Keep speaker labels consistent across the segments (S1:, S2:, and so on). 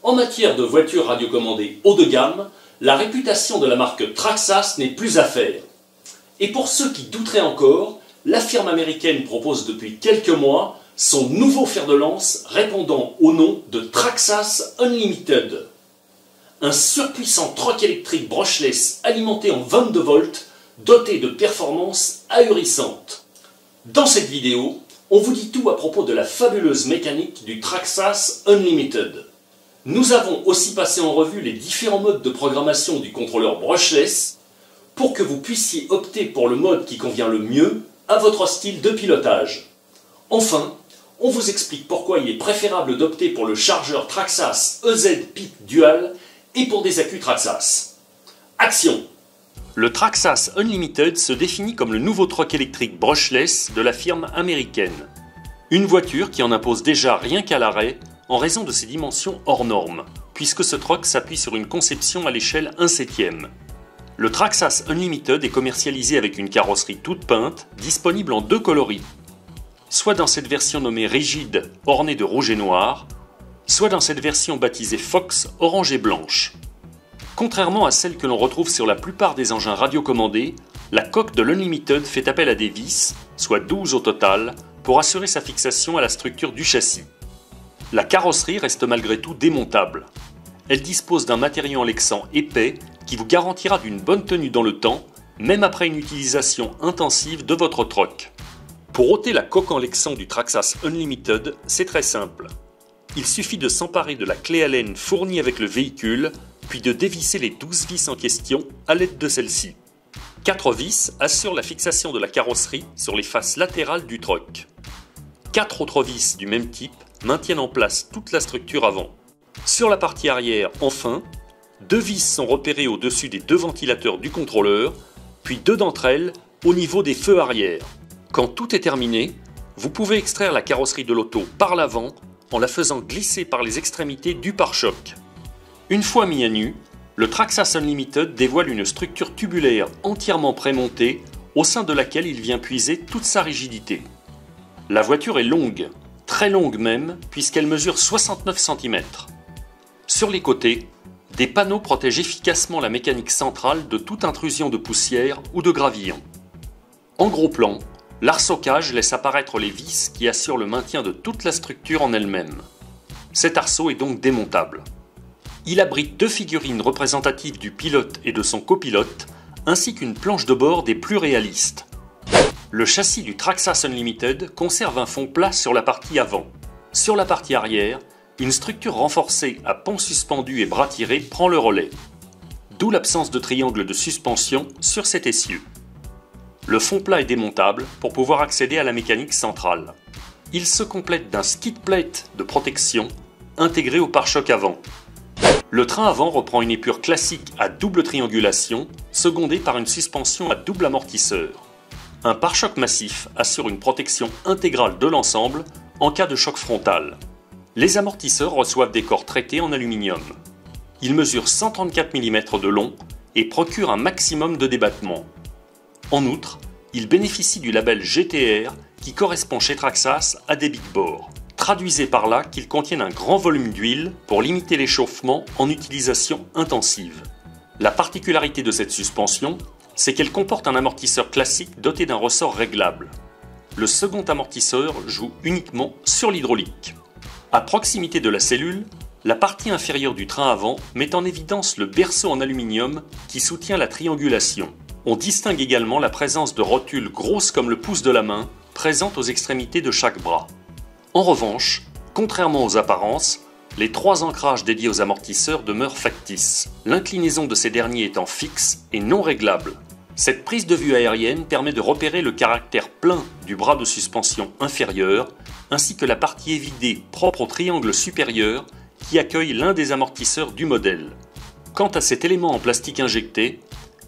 S1: En matière de voitures radiocommandées haut de gamme, la réputation de la marque Traxxas n'est plus à faire. Et pour ceux qui douteraient encore, la firme américaine propose depuis quelques mois son nouveau fer de lance répondant au nom de Traxxas Unlimited. Un surpuissant troc électrique brushless alimenté en 22 volts, doté de performances ahurissantes. Dans cette vidéo, on vous dit tout à propos de la fabuleuse mécanique du Traxxas Unlimited. Nous avons aussi passé en revue les différents modes de programmation du contrôleur brushless pour que vous puissiez opter pour le mode qui convient le mieux à votre style de pilotage. Enfin, on vous explique pourquoi il est préférable d'opter pour le chargeur Traxxas EZ PIP Dual et pour des accus Traxxas. Action! Le Traxxas Unlimited se définit comme le nouveau troc électrique brushless de la firme américaine. Une voiture qui en impose déjà rien qu'à l'arrêt en raison de ses dimensions hors normes, puisque ce troc s'appuie sur une conception à l'échelle 1/7. Le Traxxas Unlimited est commercialisé avec une carrosserie toute peinte, disponible en deux coloris, soit dans cette version nommée rigide, ornée de rouge et noir, soit dans cette version baptisée Fox, orange et blanche. Contrairement à celle que l'on retrouve sur la plupart des engins radiocommandés, la coque de l'Unlimited fait appel à des vis, soit 12 au total, pour assurer sa fixation à la structure du châssis. La carrosserie reste malgré tout démontable. Elle dispose d'un matériau en lexan épais qui vous garantira d'une bonne tenue dans le temps, même après une utilisation intensive de votre troc. Pour ôter la coque en lexan du Traxxas Unlimited, c'est très simple. Il suffit de s'emparer de la clé Allen fournie avec le véhicule, puis de dévisser les 12 vis en question à l'aide de celle-ci. 4 vis assurent la fixation de la carrosserie sur les faces latérales du troc. 4 autres vis du même type maintiennent en place toute la structure avant. Sur la partie arrière, enfin, 2 vis sont repérées au-dessus des 2 ventilateurs du contrôleur, puis 2 d'entre elles au niveau des feux arrière. Quand tout est terminé, vous pouvez extraire la carrosserie de l'auto par l'avant en la faisant glisser par les extrémités du pare-choc. Une fois mis à nu, le Traxxas Unlimited dévoile une structure tubulaire entièrement prémontée au sein de laquelle il vient puiser toute sa rigidité. La voiture est longue, très longue même, puisqu'elle mesure 69 cm. Sur les côtés, des panneaux protègent efficacement la mécanique centrale de toute intrusion de poussière ou de gravillon. En gros plan, l'arceau-cage laisse apparaître les vis qui assurent le maintien de toute la structure en elle-même. Cet arceau est donc démontable. Il abrite 2 figurines représentatives du pilote et de son copilote, ainsi qu'une planche de bord des plus réalistes. Le châssis du Traxxas Unlimited conserve un fond plat sur la partie avant. Sur la partie arrière, une structure renforcée à pont suspendu et bras tirés prend le relais. D'où l'absence de triangle de suspension sur cet essieu. Le fond plat est démontable pour pouvoir accéder à la mécanique centrale. Il se complète d'un skid plate de protection intégré au pare-choc avant. Le train avant reprend une épure classique à double triangulation, secondée par une suspension à double amortisseur. Un pare-choc massif assure une protection intégrale de l'ensemble en cas de choc frontal. Les amortisseurs reçoivent des corps traités en aluminium. Ils mesurent 134 mm de long et procurent un maximum de débattement. En outre, ils bénéficient du label GTR qui correspond chez Traxxas à des big bores. Traduisez par là qu'ils contiennent un grand volume d'huile pour limiter l'échauffement en utilisation intensive. La particularité de cette suspension, c'est qu'elle comporte un amortisseur classique doté d'un ressort réglable. Le second amortisseur joue uniquement sur l'hydraulique. À proximité de la cellule, la partie inférieure du train avant met en évidence le berceau en aluminium qui soutient la triangulation. On distingue également la présence de rotules grosses comme le pouce de la main, présentes aux extrémités de chaque bras. En revanche, contrairement aux apparences, les 3 ancrages dédiés aux amortisseurs demeurent factices, l'inclinaison de ces derniers étant fixe et non réglable. Cette prise de vue aérienne permet de repérer le caractère plein du bras de suspension inférieur, ainsi que la partie évidée propre au triangle supérieur qui accueille l'un des amortisseurs du modèle. Quant à cet élément en plastique injecté,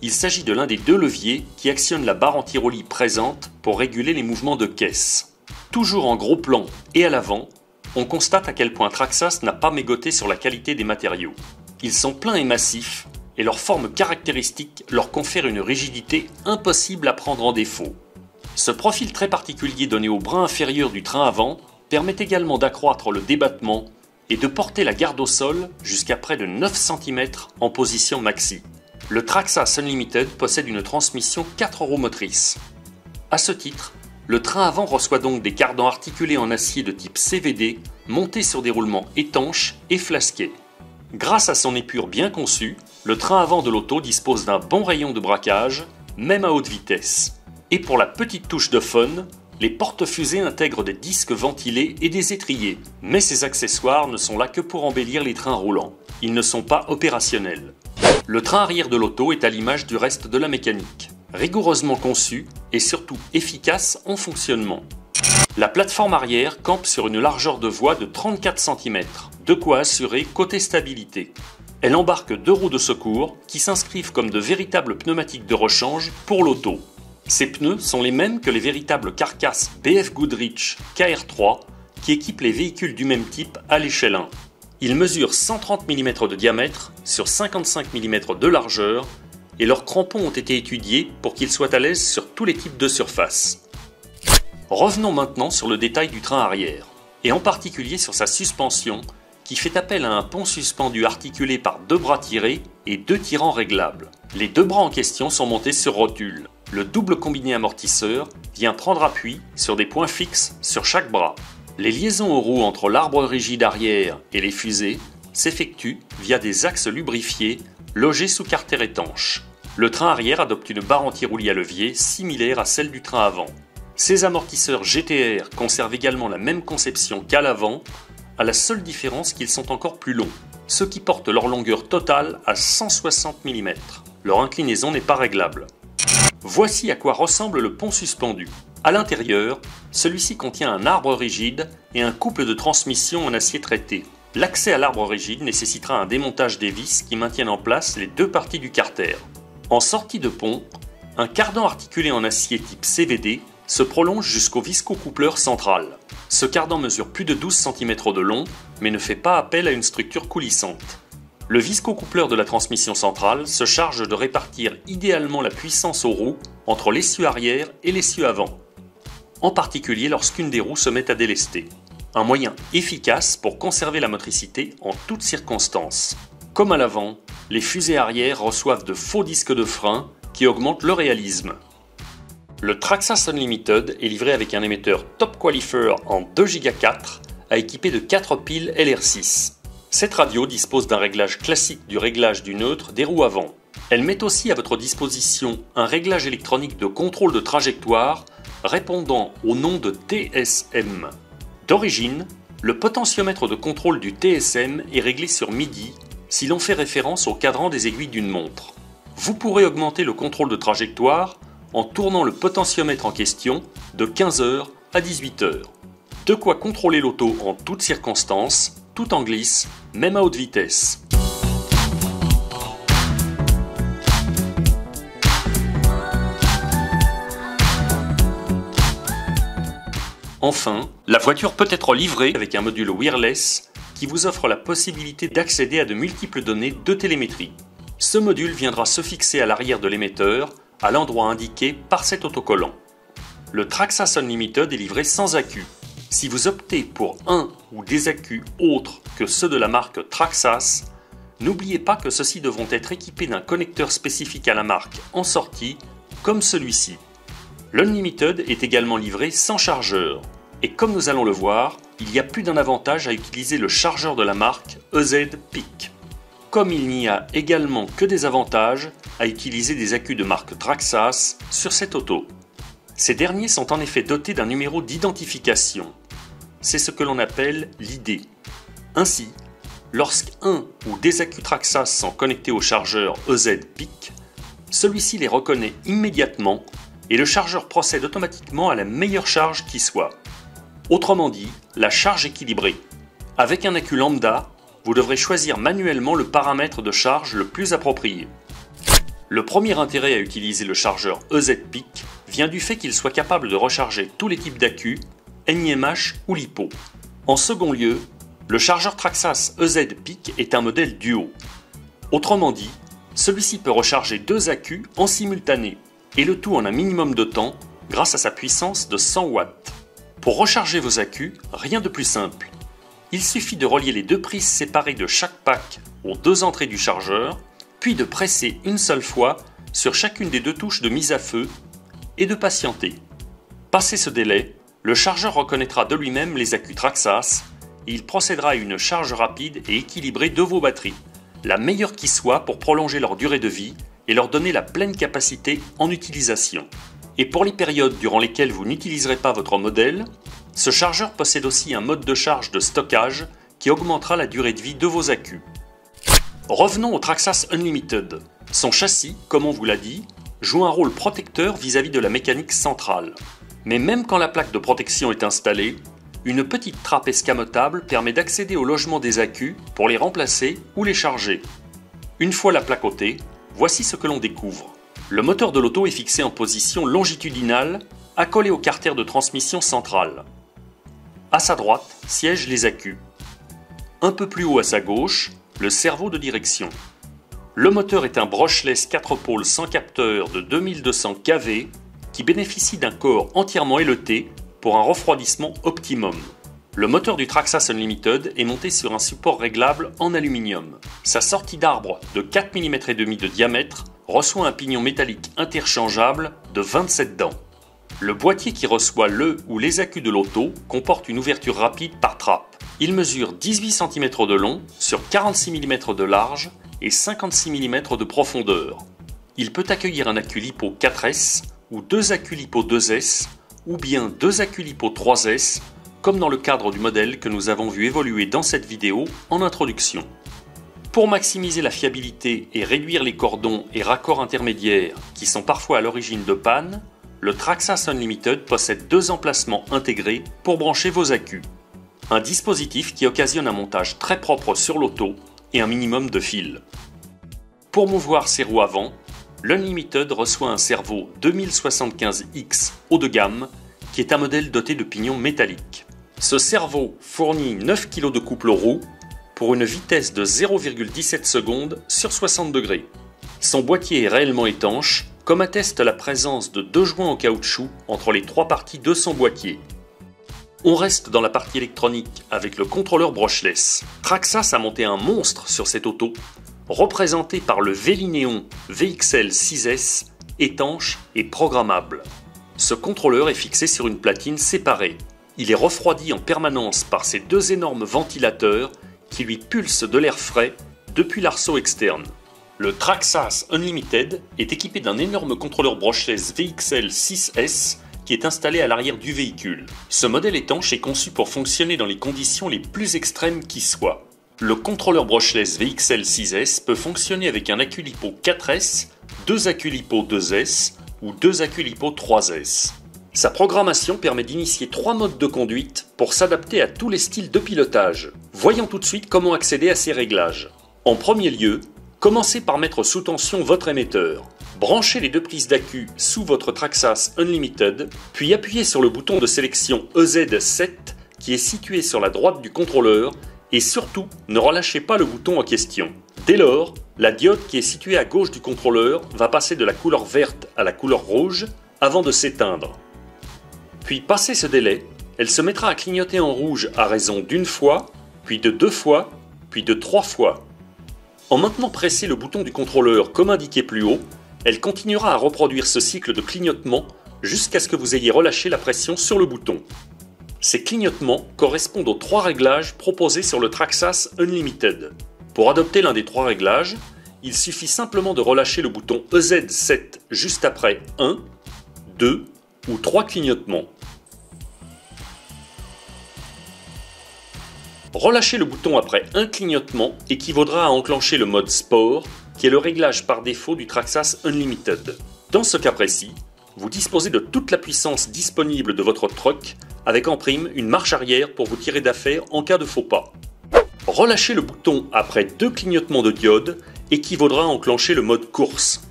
S1: il s'agit de l'un des 2 leviers qui actionnent la barre anti-roulis présente pour réguler les mouvements de caisse. Toujours en gros plan et à l'avant, on constate à quel point Traxxas n'a pas mégoté sur la qualité des matériaux. Ils sont pleins et massifs, et leur forme caractéristique leur confère une rigidité impossible à prendre en défaut. Ce profil très particulier donné au bras inférieur du train avant permet également d'accroître le débattement et de porter la garde au sol jusqu'à près de 9 cm en position maxi. Le Traxas Unlimited possède une transmission 4 roues motrices. A ce titre, le train avant reçoit donc des cardans articulés en acier de type CVD montés sur des roulements étanches et flasqués. Grâce à son épure bien conçue, le train avant de l'auto dispose d'un bon rayon de braquage, même à haute vitesse. Et pour la petite touche de fun, les porte-fusées intègrent des disques ventilés et des étriers. Mais ces accessoires ne sont là que pour embellir les trains roulants. Ils ne sont pas opérationnels. Le train arrière de l'auto est à l'image du reste de la mécanique. Rigoureusement conçu et surtout efficace en fonctionnement. La plateforme arrière campe sur une largeur de voie de 34 cm, de quoi assurer côté stabilité. Elle embarque 2 roues de secours qui s'inscrivent comme de véritables pneumatiques de rechange pour l'auto. Ces pneus sont les mêmes que les véritables carcasses BF Goodrich KR3 qui équipent les véhicules du même type à l'échelle 1. Ils mesurent 130 mm de diamètre sur 55 mm de largeur et leurs crampons ont été étudiés pour qu'ils soient à l'aise sur tous les types de surfaces. Revenons maintenant sur le détail du train arrière, et en particulier sur sa suspension qui fait appel à un pont suspendu articulé par 2 bras tirés et 2 tirants réglables. Les 2 bras en question sont montés sur rotule. Le double combiné amortisseur vient prendre appui sur des points fixes sur chaque bras. Les liaisons aux roues entre l'arbre rigide arrière et les fusées s'effectuent via des axes lubrifiés logés sous carter étanche. Le train arrière adopte une barre anti-roulis à levier similaire à celle du train avant. Ces amortisseurs GTR conservent également la même conception qu'à l'avant, à la seule différence qu'ils sont encore plus longs, ce qui porte leur longueur totale à 160 mm. Leur inclinaison n'est pas réglable. Voici à quoi ressemble le pont suspendu. À l'intérieur, celui-ci contient un arbre rigide et un couple de transmission en acier traité. L'accès à l'arbre rigide nécessitera un démontage des vis qui maintiennent en place les 2 parties du carter. En sortie de pont, un cardan articulé en acier type CVD se prolonge jusqu'au viscocoupleur central. Ce cardan mesure plus de 12 cm de long, mais ne fait pas appel à une structure coulissante. Le viscocoupleur de la transmission centrale se charge de répartir idéalement la puissance aux roues entre l'essieu arrière et l'essieu avant, en particulier lorsqu'une des roues se met à délester. Un moyen efficace pour conserver la motricité en toutes circonstances. Comme à l'avant, les fusées arrière reçoivent de faux disques de frein qui augmentent le réalisme. Le Traxas Unlimited est livré avec un émetteur Top Qualifier en 2 Go 4 à équiper de 4 piles LR6. Cette radio dispose d'un réglage classique du réglage du neutre des roues avant. Elle met aussi à votre disposition un réglage électronique de contrôle de trajectoire répondant au nom de TSM. D'origine, le potentiomètre de contrôle du TSM est réglé sur MIDI si l'on fait référence au cadran des aiguilles d'une montre. Vous pourrez augmenter le contrôle de trajectoire en tournant le potentiomètre en question de 15h à 18h. De quoi contrôler l'auto en toutes circonstances, tout en glisse, même à haute vitesse. Enfin, la voiture peut être livrée avec un module wireless qui vous offre la possibilité d'accéder à de multiples données de télémétrie. Ce module viendra se fixer à l'arrière de l'émetteur, à l'endroit indiqué par cet autocollant. Le Traxas Unlimited est livré sans accu. Si vous optez pour un ou des accus autres que ceux de la marque Traxas, n'oubliez pas que ceux-ci devront être équipés d'un connecteur spécifique à la marque en sortie, comme celui-ci. L'Unlimited est également livré sans chargeur. Et comme nous allons le voir, il y a plus d'un avantage à utiliser le chargeur de la marque EZ Peak. Comme il n'y a également que des avantages à utiliser des accus de marque Traxas sur cette auto. Ces derniers sont en effet dotés d'un numéro d'identification. C'est ce que l'on appelle l'ID. Ainsi, lorsqu'un ou des accus Traxas sont connectés au chargeur EZ Peak, celui-ci les reconnaît immédiatement et le chargeur procède automatiquement à la meilleure charge qui soit. Autrement dit, la charge équilibrée. Avec un accu lambda, vous devrez choisir manuellement le paramètre de charge le plus approprié. Le premier intérêt à utiliser le chargeur EZ Peak vient du fait qu'il soit capable de recharger tous les types d'accus, NiMH ou LiPo. En second lieu, le chargeur Traxas EZ Peak est un modèle duo. Autrement dit, celui-ci peut recharger 2 accus en simultané, et le tout en un minimum de temps grâce à sa puissance de 100 watts. Pour recharger vos accus, rien de plus simple. Il suffit de relier les deux prises séparées de chaque pack aux deux entrées du chargeur, puis de presser une seule fois sur chacune des deux touches de mise à feu et de patienter. Passé ce délai, le chargeur reconnaîtra de lui-même les accus Traxxas et il procédera à une charge rapide et équilibrée de vos batteries, la meilleure qui soit pour prolonger leur durée de vie et leur donner la pleine capacité en utilisation. Et pour les périodes durant lesquelles vous n'utiliserez pas votre modèle, ce chargeur possède aussi un mode de charge de stockage qui augmentera la durée de vie de vos accus. Revenons au Traxxas Unlimited. Son châssis, comme on vous l'a dit, joue un rôle protecteur vis-à-vis de la mécanique centrale. Mais même quand la plaque de protection est installée, une petite trappe escamotable permet d'accéder au logement des accus pour les remplacer ou les charger. Une fois la plaque ôtée, voici ce que l'on découvre. Le moteur de l'auto est fixé en position longitudinale, accolé au carter de transmission centrale. À sa droite siègent les accus. Un peu plus haut à sa gauche, le cerveau de direction. Le moteur est un brushless 4 pôles sans capteur de 2200 kV qui bénéficie d'un corps entièrement élevé pour un refroidissement optimum. Le moteur du Traxxas Unlimited est monté sur un support réglable en aluminium. Sa sortie d'arbre de 4 mm et demi de diamètre reçoit un pignon métallique interchangeable de 27 dents. Le boîtier qui reçoit le ou les accus de l'auto comporte une ouverture rapide par trappe. Il mesure 18 cm de long sur 46 mm de large et 56 mm de profondeur. Il peut accueillir un accu LiPo 4S ou deux accus LiPo 2S ou bien deux accus LiPo 3S comme dans le cadre du modèle que nous avons vu évoluer dans cette vidéo en introduction. Pour maximiser la fiabilité et réduire les cordons et raccords intermédiaires qui sont parfois à l'origine de panne, le Traxxas Unlimited possède deux emplacements intégrés pour brancher vos accus. Un dispositif qui occasionne un montage très propre sur l'auto et un minimum de fil. Pour mouvoir ses roues avant, l'Unlimited reçoit un servo 2075X haut de gamme qui est un modèle doté de pignons métalliques. Ce servo fournit 9 kg de couple aux roues pour une vitesse de 0,17 secondes sur 60 degrés. Son boîtier est réellement étanche, comme atteste la présence de deux joints en caoutchouc entre les trois parties de son boîtier. On reste dans la partie électronique avec le contrôleur brushless. Traxxas a monté un monstre sur cette auto, représenté par le Velineon VXL 6S, étanche et programmable. Ce contrôleur est fixé sur une platine séparée. Il est refroidi en permanence par ces deux énormes ventilateurs qui lui pulsent de l'air frais depuis l'arceau externe. Le Traxxas Unlimited est équipé d'un énorme contrôleur brushless VXL 6S qui est installé à l'arrière du véhicule. Ce modèle étanche est conçu pour fonctionner dans les conditions les plus extrêmes qui soient. Le contrôleur brushless VXL 6S peut fonctionner avec un accu LiPo 4S, deux accus LiPo 2S ou deux accus LiPo 3S. Sa programmation permet d'initier 3 modes de conduite pour s'adapter à tous les styles de pilotage. Voyons tout de suite comment accéder à ces réglages. En premier lieu, commencez par mettre sous tension votre émetteur. Branchez les deux prises d'accu sous votre Traxxas Unlimited, puis appuyez sur le bouton de sélection EZ7 qui est situé sur la droite du contrôleur et surtout ne relâchez pas le bouton en question. Dès lors, la diode qui est située à gauche du contrôleur va passer de la couleur verte à la couleur rouge avant de s'éteindre. Puis passé ce délai, elle se mettra à clignoter en rouge à raison d'une fois, puis de 2 fois, puis de 3 fois. En maintenant pressé le bouton du contrôleur comme indiqué plus haut, elle continuera à reproduire ce cycle de clignotement jusqu'à ce que vous ayez relâché la pression sur le bouton. Ces clignotements correspondent aux 3 réglages proposés sur le Traxxas Unlimited. Pour adopter l'un des 3 réglages, il suffit simplement de relâcher le bouton EZ7 juste après 1, 2 ou 3 clignotements. Relâcher le bouton après un clignotement équivaudra à enclencher le mode Sport, qui est le réglage par défaut du Traxxas Unlimited. Dans ce cas précis, vous disposez de toute la puissance disponible de votre truck, avec en prime une marche arrière pour vous tirer d'affaire en cas de faux pas. Relâcher le bouton après 2 clignotements de diode équivaudra à enclencher le mode course.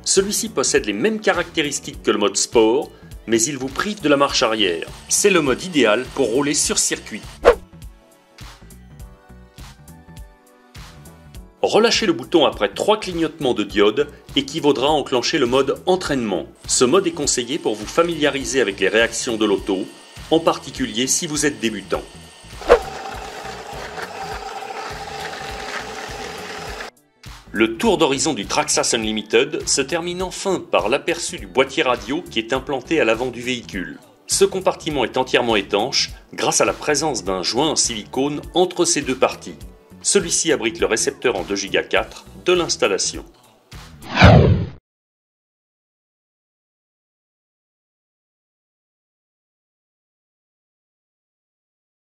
S1: Celui-ci possède les mêmes caractéristiques que le mode Sport, mais il vous prive de la marche arrière. C'est le mode idéal pour rouler sur circuit. Relâcher le bouton après 3 clignotements de diode équivaudra à enclencher le mode entraînement. Ce mode est conseillé pour vous familiariser avec les réactions de l'auto, en particulier si vous êtes débutant. Le tour d'horizon du Traxxas Unlimited se termine enfin par l'aperçu du boîtier radio qui est implanté à l'avant du véhicule. Ce compartiment est entièrement étanche grâce à la présence d'un joint en silicone entre ces deux parties. Celui-ci abrite le récepteur en 2 Go 4 de l'installation.